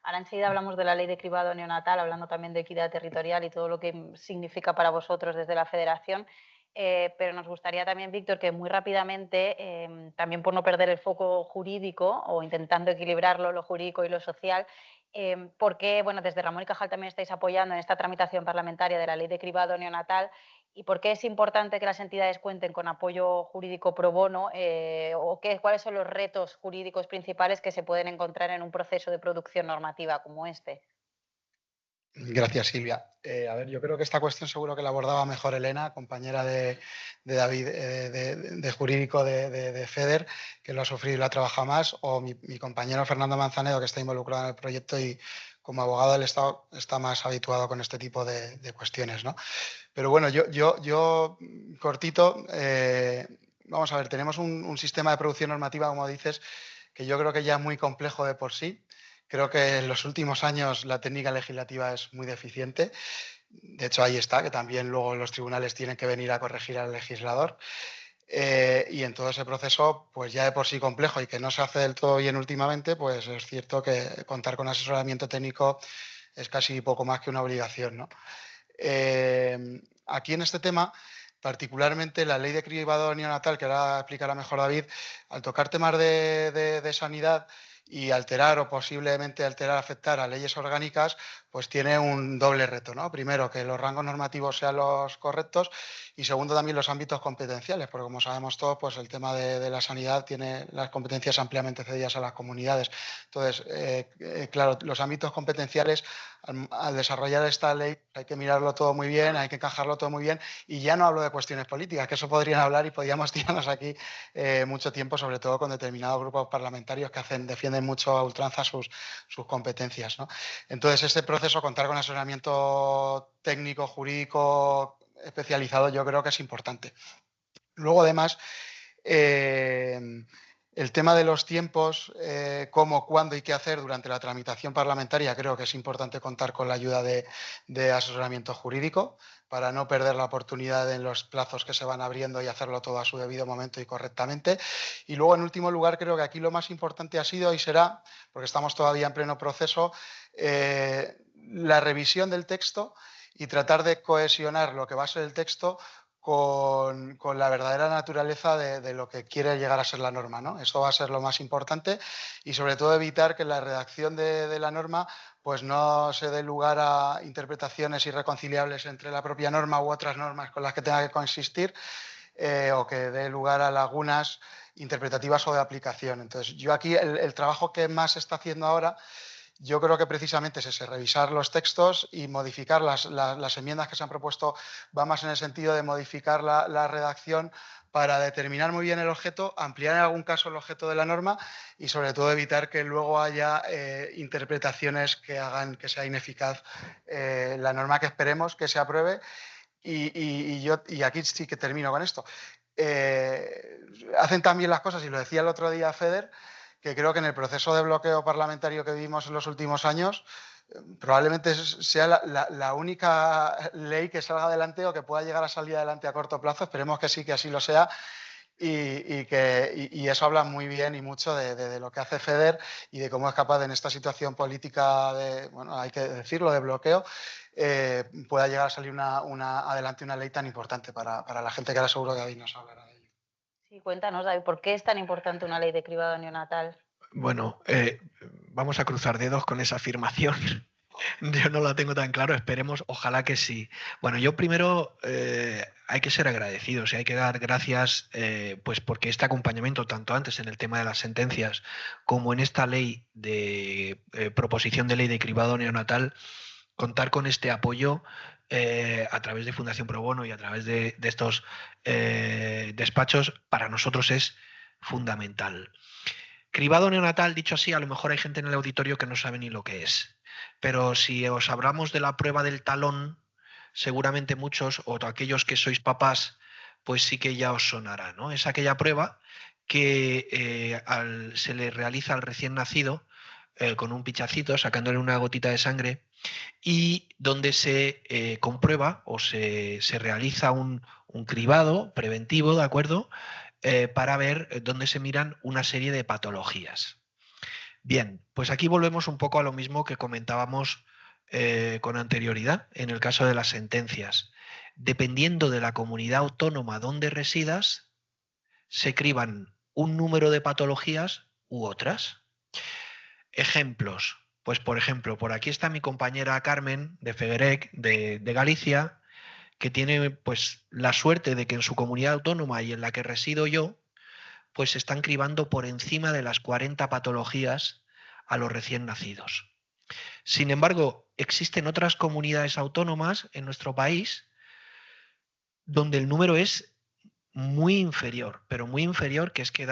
Ahora enseguida hablamos de la ley de cribado neonatal, hablando también de equidad territorial y todo lo que significa para vosotros desde la Federación. pero nos gustaría también, Víctor, que muy rápidamente, también por no perder el foco jurídico o intentando equilibrarlo, lo jurídico y lo social, porque bueno, desde Ramón y Cajal también estáis apoyando en esta tramitación parlamentaria de la ley de cribado neonatal, y por qué es importante que las entidades cuenten con apoyo jurídico pro bono, o cuáles son los retos jurídicos principales que se pueden encontrar en un proceso de producción normativa como este. Gracias, Silvia. A ver, yo creo que esta cuestión seguro que la abordaba mejor Elena, compañera de David, de jurídico de FEDER, que lo ha sufrido y lo ha trabajado más, o mi compañero Fernando Manzanedo, que está involucrado en el proyecto y como abogado del Estado está más habituado con este tipo de cuestiones, ¿no? Pero bueno, yo cortito, vamos a ver, tenemos un sistema de producción normativa, como dices, que yo creo que ya es muy complejo de por sí. Creo que en los últimos años la técnica legislativa es muy deficiente. De hecho, ahí está, que también luego los tribunales tienen que venir a corregir al legislador. Y en todo ese proceso, pues ya de por sí complejo y que no se hace del todo bien últimamente, pues es cierto que contar con asesoramiento técnico es casi poco más que una obligación, ¿no? Aquí en este tema, particularmente la ley de cribado neonatal, que ahora explicará mejor David, al tocar temas de sanidad y alterar o posiblemente alterar, afectar a leyes orgánicas, pues tiene un doble reto, ¿no? Primero, que los rangos normativos sean los correctos y segundo, también los ámbitos competenciales, porque como sabemos todos, pues el tema de la sanidad tiene las competencias ampliamente cedidas a las comunidades. Entonces, claro, los ámbitos competenciales, al desarrollar esta ley hay que mirarlo todo muy bien, hay que encajarlo todo muy bien y ya no hablo de cuestiones políticas, que eso podrían hablar y podríamos tirarnos aquí mucho tiempo, sobre todo con determinados grupos parlamentarios que defienden mucho a ultranza sus competencias, ¿no? Entonces, este proceso, contar con asesoramiento técnico, jurídico especializado, yo creo que es importante. Luego, además, el tema de los tiempos, cómo, cuándo y qué hacer durante la tramitación parlamentaria, creo que es importante contar con la ayuda de asesoramiento jurídico para no perder la oportunidad en los plazos que se van abriendo y hacerlo todo a su debido momento y correctamente. Y luego, en último lugar, creo que aquí lo más importante ha sido y será, porque estamos todavía en pleno proceso, la revisión del texto y tratar de cohesionar lo que va a ser el texto con la verdadera naturaleza de lo que quiere llegar a ser la norma, ¿no? Eso va a ser lo más importante y sobre todo evitar que la redacción de la norma pues no se dé lugar a interpretaciones irreconciliables entre la propia norma u otras normas con las que tenga que coexistir o que dé lugar a lagunas interpretativas o de aplicación. Entonces, yo aquí el trabajo que más se está haciendo ahora, yo creo que precisamente es ese, revisar los textos y modificar las enmiendas que se han propuesto, va más en el sentido de modificar la redacción para determinar muy bien el objeto, ampliar en algún caso el objeto de la norma y sobre todo evitar que luego haya interpretaciones que hagan que sea ineficaz la norma que esperemos que se apruebe. Y aquí sí que termino con esto. Hacen también las cosas, y lo decía el otro día FEDER, que creo que en el proceso de bloqueo parlamentario que vivimos en los últimos años, probablemente sea la única ley que salga adelante o que pueda llegar a salir adelante a corto plazo. Esperemos que sí, que así lo sea. Y eso habla muy bien y mucho de lo que hace FEDER y de cómo es capaz de, en esta situación política bueno, hay que decirlo, de bloqueo, pueda llegar a salir adelante una ley tan importante para la gente, que ahora seguro que David nos hablará de ello. Sí, cuéntanos, David, ¿por qué es tan importante una ley de cribado neonatal? Bueno, vamos a cruzar dedos con esa afirmación. Yo no la tengo tan claro, esperemos, ojalá que sí. Bueno, yo primero hay que ser agradecidos y hay que dar gracias pues porque este acompañamiento, tanto antes en el tema de las sentencias como en esta ley de proposición de ley de cribado neonatal, contar con este apoyo a través de Fundación Pro Bono y a través de estos despachos, para nosotros es fundamental. Cribado neonatal, dicho así, a lo mejor hay gente en el auditorio que no sabe ni lo que es. Pero si os hablamos de la prueba del talón, seguramente muchos, o aquellos que sois papás, pues sí que ya os sonará, ¿no? Es aquella prueba que se le realiza al recién nacido con un pichacito, sacándole una gotita de sangre, y donde se comprueba o se realiza un cribado preventivo, ¿de acuerdo? Para ver dónde se miran una serie de patologías. Bien, pues aquí volvemos un poco a lo mismo que comentábamos con anterioridad en el caso de las sentencias. dependiendo de la comunidad autónoma donde residas, se criban un número de patologías u otras. Ejemplos. Pues por ejemplo, por aquí está mi compañera Carmen de Federec, de Galicia, que tiene pues la suerte de que en su comunidad autónoma y en la que resido yo, pues se están cribando por encima de las 40 patologías a los recién nacidos. Sin embargo, existen otras comunidades autónomas en nuestro país donde el número es muy inferior, pero muy inferior, que es que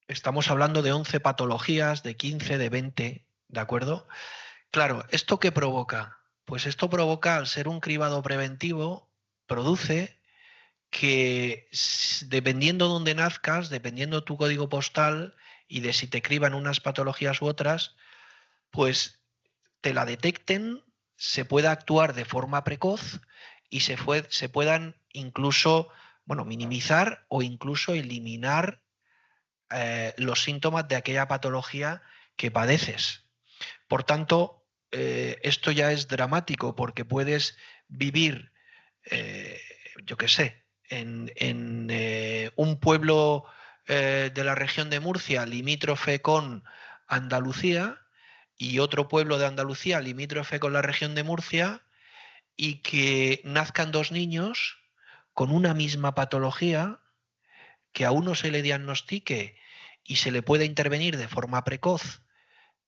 estamos hablando de 11 patologías, de 15, de 20, ¿de acuerdo? Claro, ¿esto qué provoca? Pues esto provoca, al ser un cribado preventivo, produce que dependiendo dónde nazcas, dependiendo tu código postal y de si te criban unas patologías u otras, pues te la detecten, se pueda actuar de forma precoz y se puedan incluso, bueno, minimizar o incluso eliminar los síntomas de aquella patología que padeces. Por tanto, esto ya es dramático porque puedes vivir, yo qué sé, en un pueblo de la región de Murcia limítrofe con Andalucía y otro pueblo de Andalucía limítrofe con la región de Murcia y que nazcan dos niños con una misma patología, que a uno se le diagnostique y se le pueda intervenir de forma precoz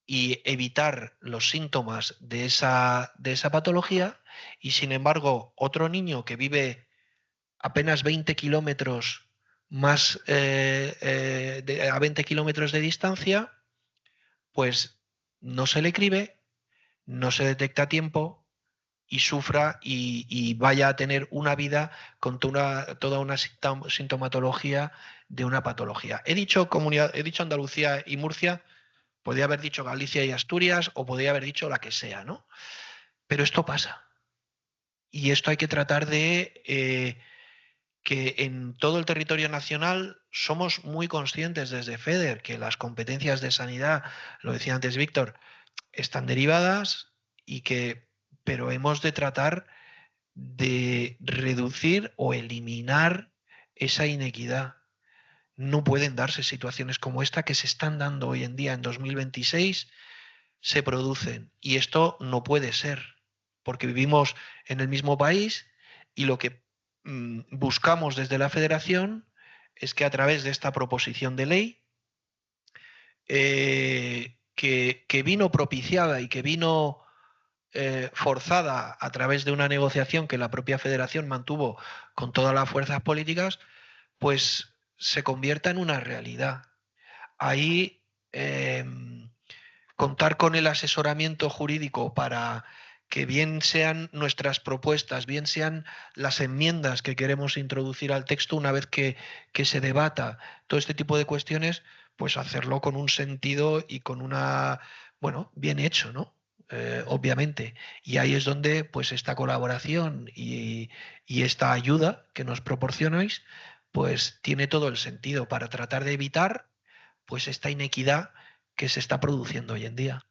y evitar los síntomas de esa patología, y sin embargo otro niño que vive apenas 20 kilómetros más a 20 kilómetros de distancia, pues no se le cribe, no se detecta a tiempo y sufra y vaya a tener una vida con toda una sintomatología de una patología. He dicho Andalucía y Murcia, podría haber dicho Galicia y Asturias o podría haber dicho la que sea, ¿no? Pero esto pasa. Y esto hay que tratar de que en todo el territorio nacional somos muy conscientes desde FEDER que las competencias de sanidad, lo decía antes Víctor, están derivadas pero hemos de tratar de reducir o eliminar esa inequidad. No pueden darse situaciones como esta que se están dando hoy en día en 2026, se producen. Y esto no puede ser, porque vivimos en el mismo país y lo que buscamos desde la Federación es que a través de esta proposición de ley, que vino propiciada y que vino forzada a través de una negociación que la propia Federación mantuvo con todas las fuerzas políticas, pues se convierta en una realidad. Ahí contar con el asesoramiento jurídico para que bien sean nuestras propuestas, bien sean las enmiendas que queremos introducir al texto una vez que se debata todo este tipo de cuestiones, pues hacerlo con un sentido y con bien hecho, ¿no? Obviamente. Y ahí es donde pues esta colaboración y esta ayuda que nos proporcionáis, pues tiene todo el sentido para tratar de evitar pues esta inequidad que se está produciendo hoy en día.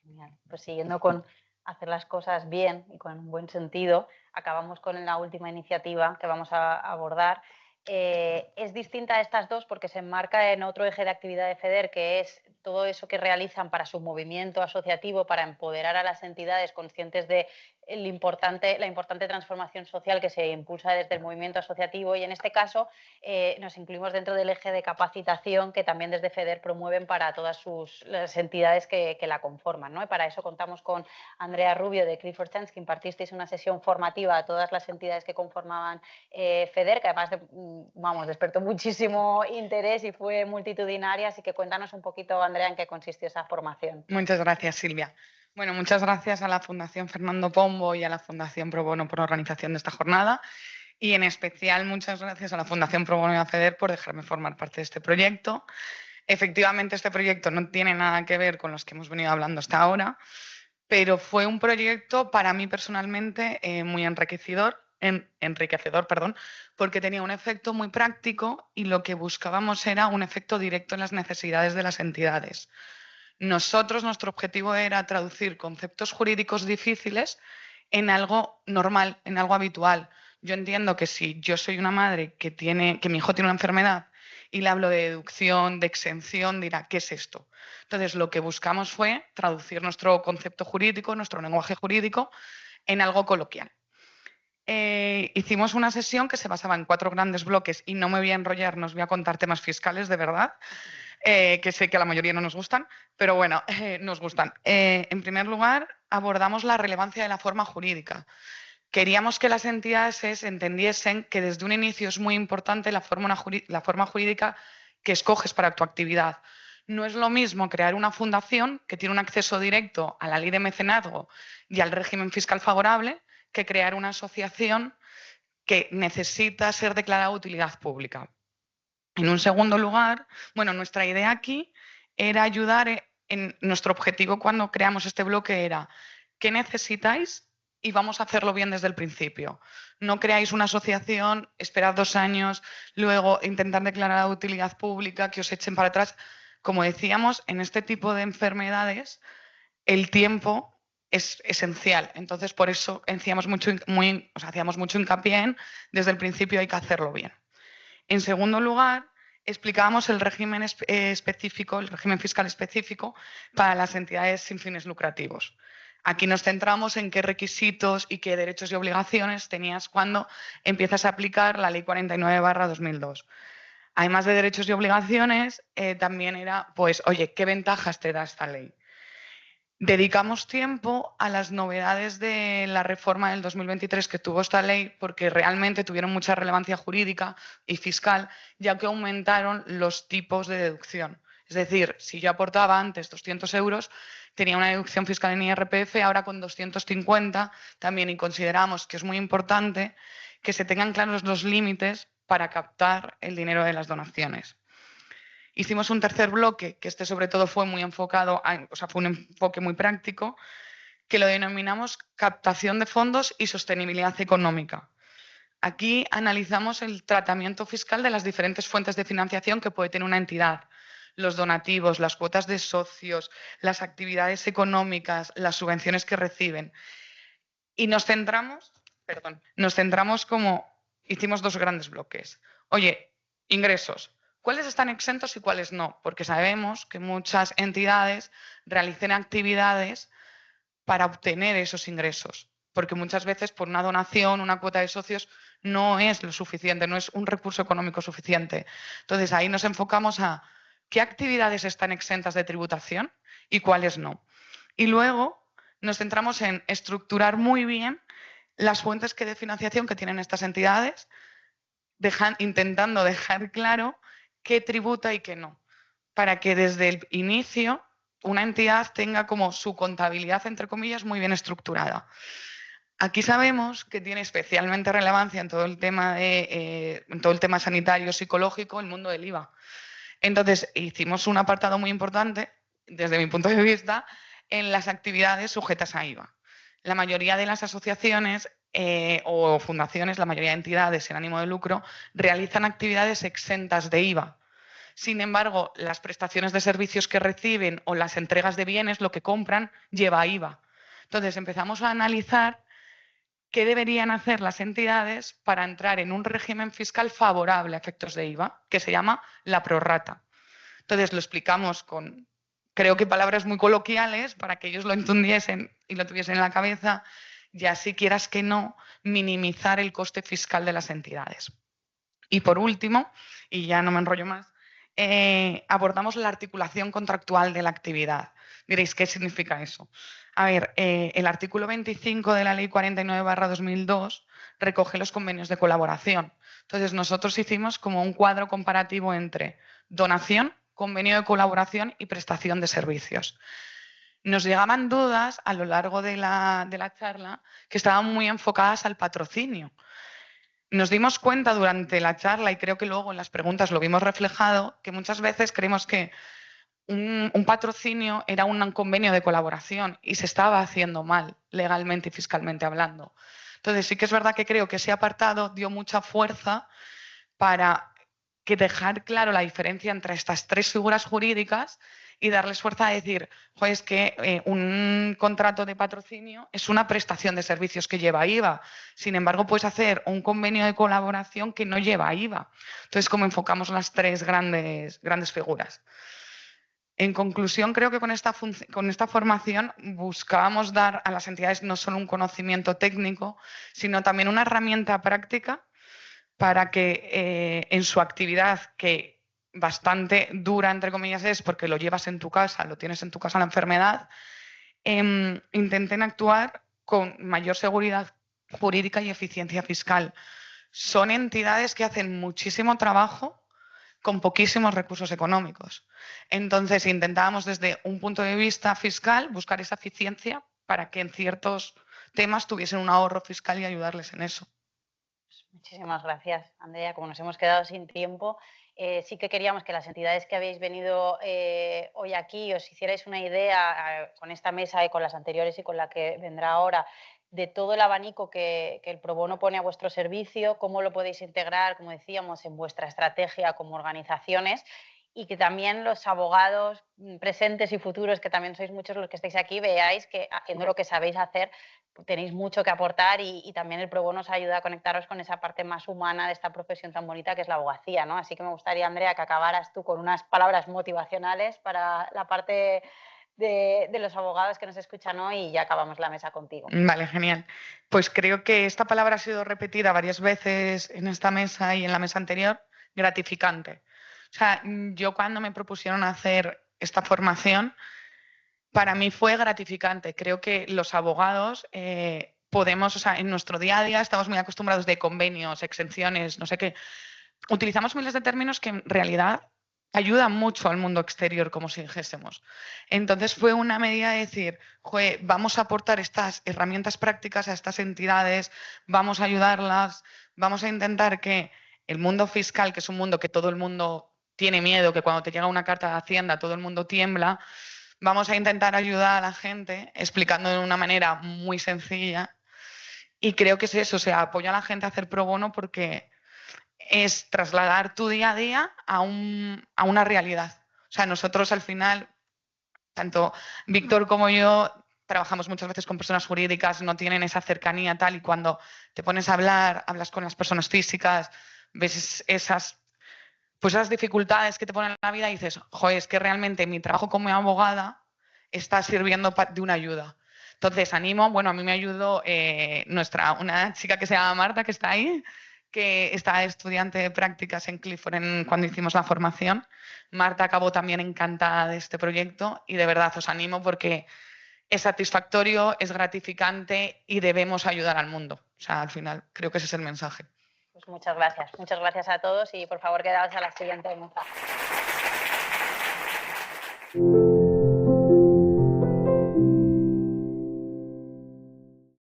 Genial. Pues siguiendo con hacer las cosas bien y con un buen sentido, acabamos con la última iniciativa que vamos a abordar. Es distinta a estas dos porque se enmarca en otro eje de actividad de FEDER, que es todo eso que realizan para su movimiento asociativo, para empoderar a las entidades conscientes de la importante transformación social que se impulsa desde el movimiento asociativo, y en este caso nos incluimos dentro del eje de capacitación que también desde FEDER promueven para todas las entidades que la conforman, ¿no? Y para eso contamos con Andrea Rubio de Clifford Chance, que impartisteis una sesión formativa a todas las entidades que conformaban FEDER, que además despertó muchísimo interés y fue multitudinaria, así que cuéntanos un poquito, Andrea, en qué consistió esa formación. Muchas gracias, Silvia. Bueno, muchas gracias a la Fundación Fernando Pombo y a la Fundación Pro Bono por la organización de esta jornada, y en especial muchas gracias a la Fundación Pro Bono y a FEDER por dejarme formar parte de este proyecto. Efectivamente, este proyecto no tiene nada que ver con los que hemos venido hablando hasta ahora, pero fue un proyecto para mí personalmente muy enriquecedor, porque tenía un efecto muy práctico y lo que buscábamos era un efecto directo en las necesidades de las entidades. Nuestro objetivo era traducir conceptos jurídicos difíciles en algo normal, en algo habitual. Yo entiendo que si yo soy una madre que mi hijo tiene una enfermedad y le hablo de deducción, de exención, dirá, ¿qué es esto? Entonces, lo que buscamos fue traducir nuestro concepto jurídico, nuestro lenguaje jurídico, en algo coloquial. Hicimos una sesión que se basaba en 4 grandes bloques y no me voy a enrollar, no os voy a contar temas fiscales de verdad, que sé que a la mayoría no nos gustan, pero bueno, nos gustan. En primer lugar, abordamos la relevancia de la forma jurídica. Queríamos que las entidades entendiesen que desde un inicio es muy importante la forma jurídica que escoges para tu actividad. No es lo mismo crear una fundación que tiene un acceso directo a la ley de mecenazgo y al régimen fiscal favorable que crear una asociación que necesita ser declarada de utilidad pública. En un segundo lugar, bueno, nuestra idea aquí era ayudar nuestro objetivo cuando creamos este bloque era ¿qué necesitáis? Y vamos a hacerlo bien desde el principio. No creáis una asociación, esperad 2 años, luego intentar declarar de utilidad pública, que os echen para atrás. Como decíamos, en este tipo de enfermedades el tiempo es esencial. Entonces, por eso hacíamos mucho hincapié en, desde el principio hay que hacerlo bien. En segundo lugar, explicábamos el régimen específico, el régimen fiscal específico para las entidades sin fines lucrativos. Aquí nos centramos en qué requisitos y qué derechos y obligaciones tenías cuando empiezas a aplicar la Ley 49/2002. Además de derechos y obligaciones, también era, pues, oye, ¿qué ventajas te da esta ley? Dedicamos tiempo a las novedades de la reforma del 2023 que tuvo esta ley porque realmente tuvieron mucha relevancia jurídica y fiscal, ya que aumentaron los tipos de deducción. Es decir, si yo aportaba antes 200 euros, tenía una deducción fiscal en IRPF, ahora con 250 también, y consideramos que es muy importante que se tengan claros los límites para captar el dinero de las donaciones. Hicimos un tercer bloque, que sobre todo fue muy enfocado, fue un enfoque muy práctico, que lo denominamos captación de fondos y sostenibilidad económica. Aquí analizamos el tratamiento fiscal de las diferentes fuentes de financiación que puede tener una entidad, los donativos, las cuotas de socios, las actividades económicas, las subvenciones que reciben. Y nos centramos hicimos 2 grandes bloques. Oye, ingresos. ¿Cuáles están exentos y cuáles no? Porque sabemos que muchas entidades realicen actividades para obtener esos ingresos, porque muchas veces por una donación, una cuota de socios, no es lo suficiente, no es un recurso económico suficiente. Entonces ahí nos enfocamos a qué actividades están exentas de tributación y cuáles no. Y luego nos centramos en estructurar muy bien las fuentes de financiación que tienen estas entidades, intentando dejar claro qué tributa y qué no, para que desde el inicio una entidad tenga como su contabilidad, entre comillas, muy bien estructurada. Aquí sabemos que tiene especialmente relevancia en todo el tema sanitario, psicológico, el mundo del IVA. Entonces, hicimos un apartado muy importante, desde mi punto de vista, en las actividades sujetas a IVA. La mayoría de las asociaciones o fundaciones, la mayoría de entidades sin ánimo de lucro, realizan actividades exentas de IVA. Sin embargo, las prestaciones de servicios que reciben o las entregas de bienes, lo que compran, lleva IVA. Entonces, empezamos a analizar qué deberían hacer las entidades para entrar en un régimen fiscal favorable a efectos de IVA, que se llama la prorrata. Entonces, lo explicamos con, creo que palabras muy coloquiales para que ellos lo entendiesen y lo tuviesen en la cabeza, y así, quieras que no, minimizar el coste fiscal de las entidades. Y por último, y ya no me enrollo más, abordamos la articulación contractual de la actividad. Diréis, ¿qué significa eso? A ver, el artículo 25 de la Ley 49/2002 recoge los convenios de colaboración. Entonces, nosotros hicimos como un cuadro comparativo entre donación, convenio de colaboración y prestación de servicios. Nos llegaban dudas a lo largo de la charla que estaban muy enfocadas al patrocinio. Nos dimos cuenta durante la charla, y creo que luego en las preguntas lo vimos reflejado, que muchas veces creemos que un patrocinio era un convenio de colaboración y se estaba haciendo mal, legalmente y fiscalmente hablando. Entonces, sí que es verdad que creo que ese apartado dio mucha fuerza para dejar claro la diferencia entre estas 3 figuras jurídicas y darles fuerza a decir, joder, es que un contrato de patrocinio es una prestación de servicios que lleva IVA. Sin embargo, puedes hacer un convenio de colaboración que no lleva IVA. Entonces, como enfocamos las tres grandes figuras. En conclusión, creo que con esta formación buscábamos dar a las entidades no solo un conocimiento técnico, sino también una herramienta práctica para que en su actividad, que bastante dura, entre comillas, es porque lo llevas en tu casa, lo tienes en tu casa la enfermedad, intenten actuar con mayor seguridad jurídica y eficiencia fiscal. Son entidades que hacen muchísimo trabajo con poquísimos recursos económicos. Entonces, intentábamos desde un punto de vista fiscal buscar esa eficiencia para que en ciertos temas tuviesen un ahorro fiscal y ayudarles en eso. Muchísimas gracias, Andrea. Como nos hemos quedado sin tiempo, sí que queríamos que las entidades que habéis venido hoy aquí os hicierais una idea con esta mesa y con las anteriores y con la que vendrá ahora, de todo el abanico que el Pro Bono pone a vuestro servicio, cómo lo podéis integrar, como decíamos, en vuestra estrategia como organizaciones, y que también los abogados presentes y futuros, que también sois muchos los que estáis aquí, veáis que haciendo lo que sabéis hacer tenéis mucho que aportar y también el Pro Bono os ayuda a conectaros con esa parte más humana de esta profesión tan bonita que es la abogacía, ¿no? Así que me gustaría, Andrea, que acabaras tú con unas palabras motivacionales para la parte de los abogados que nos escuchan hoy y ya acabamos la mesa contigo. Vale, genial. Pues creo que esta palabra ha sido repetida varias veces en esta mesa y en la mesa anterior, gratificante. O sea, yo cuando me propusieron hacer esta formación, para mí fue gratificante. Creo que los abogados podemos, o sea, en nuestro día a día estamos muy acostumbrados de convenios, exenciones, no sé qué. Utilizamos miles de términos que en realidad ayudan mucho al mundo exterior, como si dijésemos. Entonces fue una medida de decir, joder, vamos a aportar estas herramientas prácticas a estas entidades, vamos a ayudarlas, vamos a intentar que el mundo fiscal, que es un mundo que todo el mundo tiene miedo, que cuando te llega una carta de Hacienda todo el mundo tiembla, vamos a intentar ayudar a la gente explicando de una manera muy sencilla. Y creo que es eso, o sea, apoyo a la gente a hacer pro bono porque es trasladar tu día a día a una realidad. O sea, nosotros al final, tanto Víctor como yo, trabajamos muchas veces con personas jurídicas, no tienen esa cercanía tal, y cuando te pones a hablar, hablas con las personas físicas, ves esas dificultades que te ponen en la vida y dices, joder, es que realmente mi trabajo como abogada está sirviendo de una ayuda. Entonces, animo, bueno, a mí me ayudó una chica que se llama Marta, que está ahí, que está estudiante de prácticas en Clifford cuando hicimos la formación. Marta acabó también encantada de este proyecto y de verdad os animo porque es satisfactorio, es gratificante y debemos ayudar al mundo. O sea, al final creo que ese es el mensaje. Pues muchas gracias a todos y por favor quedaos a la siguiente mesa.